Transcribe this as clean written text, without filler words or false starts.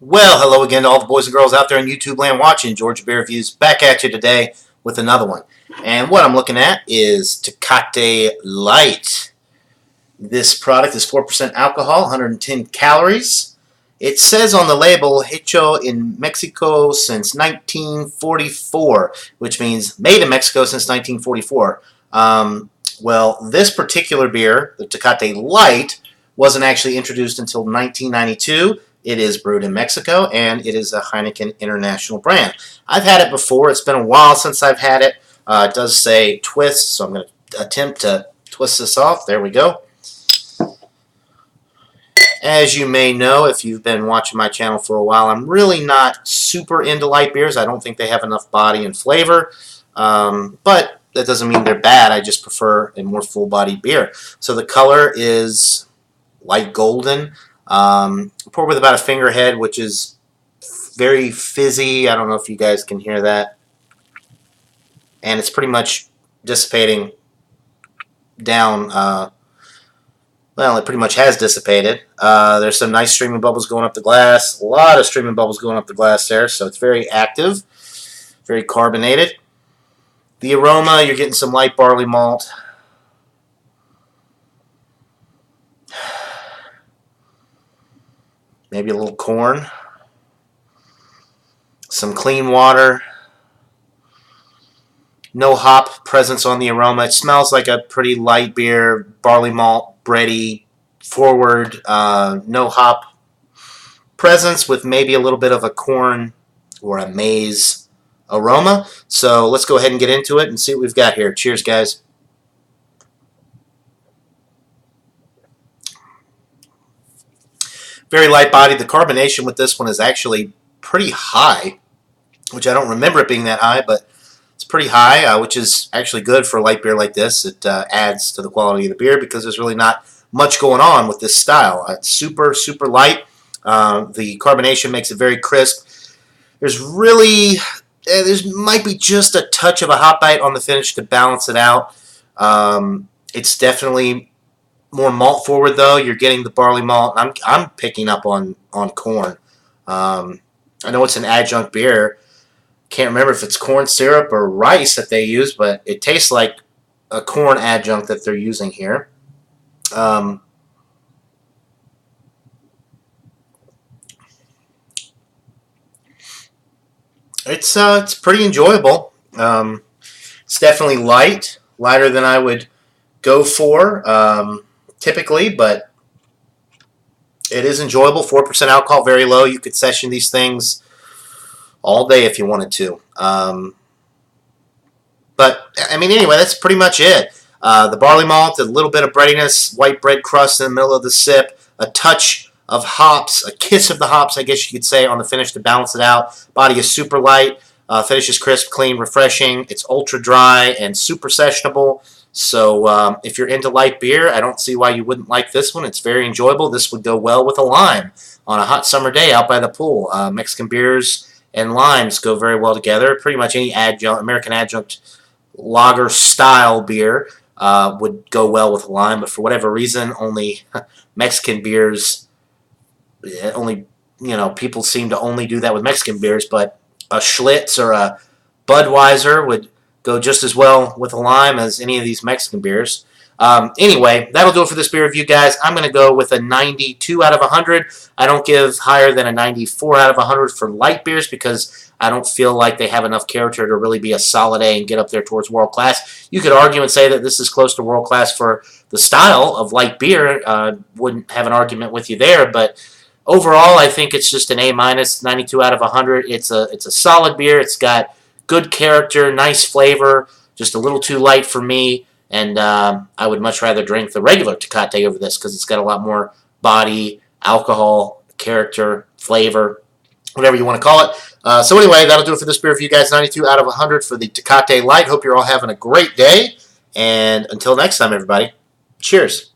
Well, hello again to all the boys and girls out there in YouTube land watching Georgia Beer Reviews. Back at you today with another one. And what I'm looking at is Tecate Light. This product is 4% alcohol, 110 calories. It says on the label, hecho in Mexico since 1944, which means made in Mexico since 1944. Well, this particular beer, the Tecate Light, wasn't actually introduced until 1992. It is brewed in Mexico, and it is a Heineken International brand. I've had it before. It's been a while since I've had it. It does say twist, so I'm going to attempt to twist this off. There we go. As you may know, if you've been watching my channel for a while, I'm really not super into light beers. I don't think they have enough body and flavor, but that doesn't mean they're bad. I just prefer a more full-bodied beer. So the color is light golden. Poured with about a finger head, which is very fizzy. I don't know if you guys can hear that. And it's pretty much dissipating down. Well, it pretty much has dissipated. There's some nice streaming bubbles going up the glass. A lot of streaming bubbles going up the glass there, so it's very active, very carbonated. The aroma, you're getting some light barley malt. Maybe a little corn, some clean water, no hop presence on the aroma. It smells like a pretty light beer, barley malt, bready, forward, no hop presence with maybe a little bit of a corn or a maize aroma. So let's go ahead and get into it and see what we've got here. Cheers, guys. Very light bodied. The carbonation with this one is actually pretty high, which I don't remember it being that high, but it's pretty high, which is actually good for a light beer like this. It adds to the quality of the beer because there's really not much going on with this style. It's super, super light. The carbonation makes it very crisp. There's might be just a touch of a hop bite on the finish to balance it out. It's definitely more malt forward though. You're getting the barley malt. I'm picking up on corn. I know it's an adjunct beer. Can't remember if it's corn syrup or rice that they use, but it tastes like a corn adjunct that they're using here. It's pretty enjoyable. It's definitely lighter than I would go for typically, but it is enjoyable. 4% alcohol, very low. You could session these things all day if you wanted to. But, I mean, anyway, that's pretty much it. The barley malt, a little bit of breadiness, white bread crust in the middle of the sip, a touch of hops, a kiss of the hops, I guess you could say, on the finish to balance it out. Body is super light. Finish is crisp, clean, refreshing. It's ultra dry and super sessionable. So if you're into light beer, I don't see why you wouldn't like this one. It's very enjoyable. This would go well with a lime on a hot summer day out by the pool. Mexican beers and limes go very well together. Pretty much any American adjunct lager style beer would go well with a lime, but for whatever reason, only Mexican beers, people seem to only do that with Mexican beers, but a Schlitz or a Budweiser would go just as well with a lime as any of these Mexican beers. Anyway, that'll do it for this beer review, guys. I'm going to go with a 92 out of 100. I don't give higher than a 94 out of 100 for light beers because I don't feel like they have enough character to really be a solid A and get up there towards world class. You could argue and say that this is close to world class for the style of light beer. Wouldn't have an argument with you there, but overall, I think it's just an A minus, 92 out of 100. It's a solid beer. It's got good character, nice flavor, just a little too light for me. And I would much rather drink the regular Tecate over this because it's got a lot more body, alcohol, character, flavor, whatever you want to call it. So anyway, that'll do it for this beer review, guys. 92 out of 100 for the Tecate Light. Hope you're all having a great day. And until next time, everybody, cheers.